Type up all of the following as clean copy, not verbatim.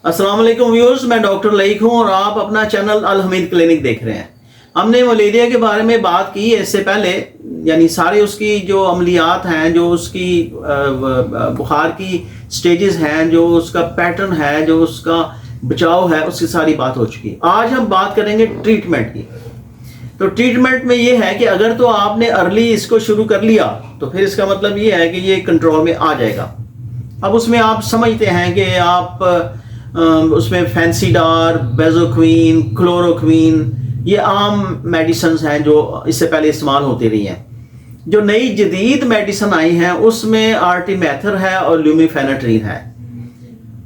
अस्सलाम वालेकुम व्यूअर्स, मैं डॉक्टर लईक हूँ और आप अपना चैनल अल हमीद क्लिनिक देख रहे हैं। हमने मलेरिया के बारे में बात की है इससे पहले, यानी सारे उसकी जो अमलियात हैं, जो उसकी बुखार की स्टेजेस हैं, जो उसका पैटर्न है, जो उसका बचाव है, उसकी सारी बात हो चुकी है। आज हम बात करेंगे ट्रीटमेंट की। तो ट्रीटमेंट में ये है कि अगर तो आपने अर्ली इसको शुरू कर लिया तो फिर इसका मतलब ये है कि ये कंट्रोल में आ जाएगा। अब उसमें आप समझते हैं कि आप उसमें फैंसीडार, बेजोक्विन, क्लोरोक्विन, ये आम मेडिसिन हैं जो इससे पहले इस्तेमाल होती रही हैं। जो नई जदीद मेडिसिन आई हैं उसमें आर्टिमेथर है और ल्यूमीफेनेट्रिन है,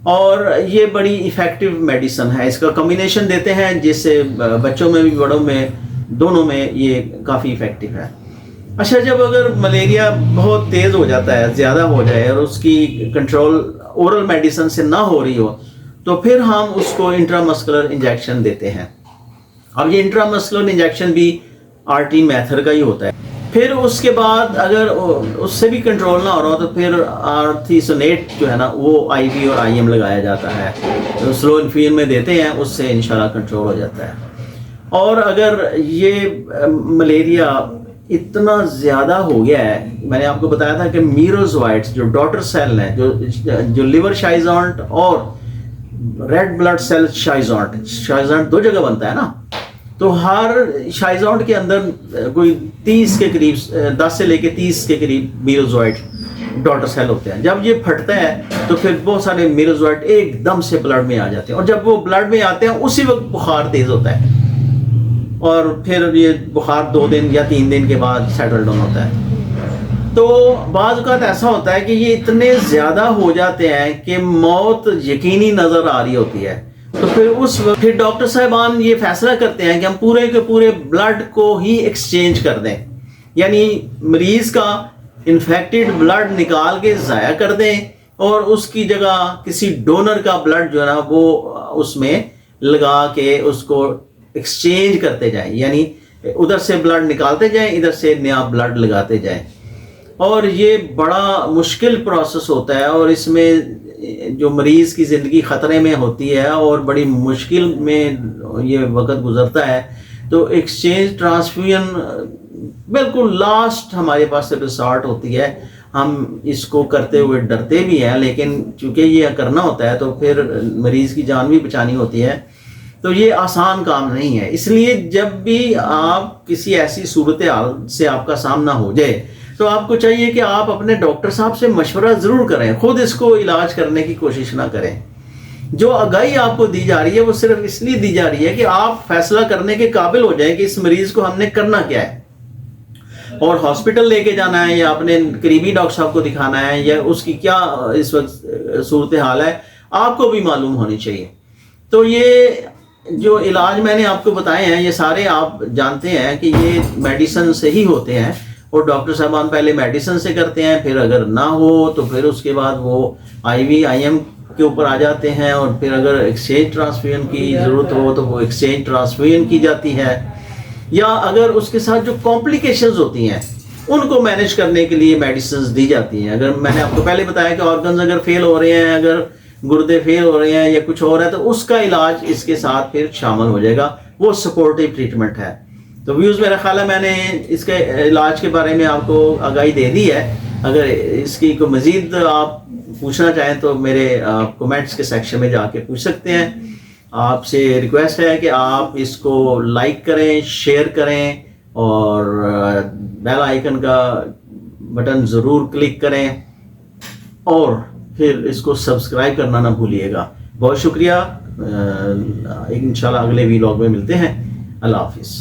और ये बड़ी इफ़ेक्टिव मेडिसिन है। इसका कॉम्बिनेशन देते हैं जिससे बच्चों में भी बड़ों में दोनों में ये काफ़ी इफ़ेक्टिव है। अच्छा, जब अगर मलेरिया बहुत तेज़ हो जाता है, ज़्यादा हो जाए और उसकी कंट्रोल ओरल मेडिसिन से ना हो रही हो, तो फिर हम उसको इंट्रामस्कुलर इंजेक्शन देते हैं। अब ये इंट्रामस्कुलर इंजेक्शन भी आर्टिमेथर का ही होता है। फिर उसके बाद अगर उससे भी कंट्रोल ना हो रहा हो तो फिर आर्थीसोनेट जो है ना वो आईवी और आईएम लगाया जाता है, तो स्लो इन्फ्यूजन में देते हैं, उससे इंशाल्लाह कंट्रोल हो जाता है। और अगर ये मलेरिया इतना ज़्यादा हो गया है, मैंने आपको बताया था कि मीरोजोइट्स जो डॉटर सेल हैं, जो लिवर शाइज़ोंट और रेड ब्लड सेल शाइज़ोंट दो जगह बनता है ना, तो हर शाइज़ोंट के अंदर कोई 30 के करीब, 10 से लेके 30 के करीब मीरोजोइट डॉटर सेल होते हैं। जब ये फटता है तो फिर बहुत सारे मीरोजोइट एकदम से ब्लड में आ जाते हैं, और जब वो ब्लड में आते हैं उसी वक्त बुखार तेज़ होता है, और फिर ये बुखार 2 दिन या 3 दिन के बाद सेटल डाउन होता है। तो बाज़ औक़ात ऐसा होता है कि ये इतने ज़्यादा हो जाते हैं कि मौत यकीनी नज़र आ रही होती है। तो फिर उस वक्त फिर डॉक्टर साहबान ये फैसला करते हैं कि हम पूरे के पूरे ब्लड को ही एक्सचेंज कर दें, यानी मरीज़ का इन्फेक्टेड ब्लड निकाल के ज़ाया कर दें और उसकी जगह किसी डोनर का ब्लड जो है ना वो उसमें लगा के उसको एक्सचेंज करते जाएं, यानी उधर से ब्लड निकालते जाएं, इधर से नया ब्लड लगाते जाएं। और ये बड़ा मुश्किल प्रोसेस होता है, और इसमें जो मरीज़ की ज़िंदगी ख़तरे में होती है और बड़ी मुश्किल में ये वक्त गुजरता है। तो एक्सचेंज ट्रांसफ्यूजन बिल्कुल लास्ट हमारे पास से रिसॉर्ट होती है। हम इसको करते हुए डरते भी हैं, लेकिन चूँकि ये करना होता है तो फिर मरीज़ की जान भी बचानी होती है, तो ये आसान काम नहीं है। इसलिए जब भी आप किसी ऐसी सूरत हाल से आपका सामना हो जाए तो आपको चाहिए कि आप अपने डॉक्टर साहब से मशवरा ज़रूर करें, खुद इसको इलाज करने की कोशिश ना करें। जो आगाही आपको दी जा रही है वो सिर्फ इसलिए दी जा रही है कि आप फैसला करने के काबिल हो जाएं कि इस मरीज़ को हमने करना क्या है, और हॉस्पिटल लेके जाना है या अपने करीबी डॉक्टर साहब को दिखाना है, या उसकी क्या इस वक्त सूरत हाल है आपको भी मालूम होनी चाहिए। तो ये जो इलाज मैंने आपको बताए हैं ये सारे आप जानते हैं कि ये मेडिसिन से ही होते हैं, और डॉक्टर साहबान पहले मेडिसिन से करते हैं, फिर अगर ना हो तो फिर उसके बाद वो आईवी आईएम के ऊपर आ जाते हैं, और फिर अगर एक्सचेंज ट्रांसफ्यूजन की ज़रूरत हो तो वो एक्सचेंज ट्रांसफ्यूजन की जाती है, या अगर उसके साथ जो कॉम्प्लिकेशंस होती हैं उनको मैनेज करने के लिए मेडिसिन दी जाती हैं। अगर मैंने आपको पहले बताया कि ऑर्गन्स अगर फेल हो रहे हैं, अगर गुर्दे फेल हो रहे हैं या कुछ और है, तो उसका इलाज इसके साथ फिर शामिल हो जाएगा, वो सपोर्टिव ट्रीटमेंट है। तो व्यूज़, मेरा ख्याल है मैंने इसके इलाज के बारे में आपको आगाही दे दी है। अगर इसकी को मज़ीद आप पूछना चाहें तो मेरे कमेंट्स के सेक्शन में जाके पूछ सकते हैं। आपसे रिक्वेस्ट है कि आप इसको लाइक करें, शेयर करें, और बेल आइकन का बटन ज़रूर क्लिक करें, और फिर इसको सब्सक्राइब करना ना भूलिएगा। बहुत शुक्रिया। इंशाल्लाह अगले वीलॉग में मिलते हैं। अल्लाह हाफिज़।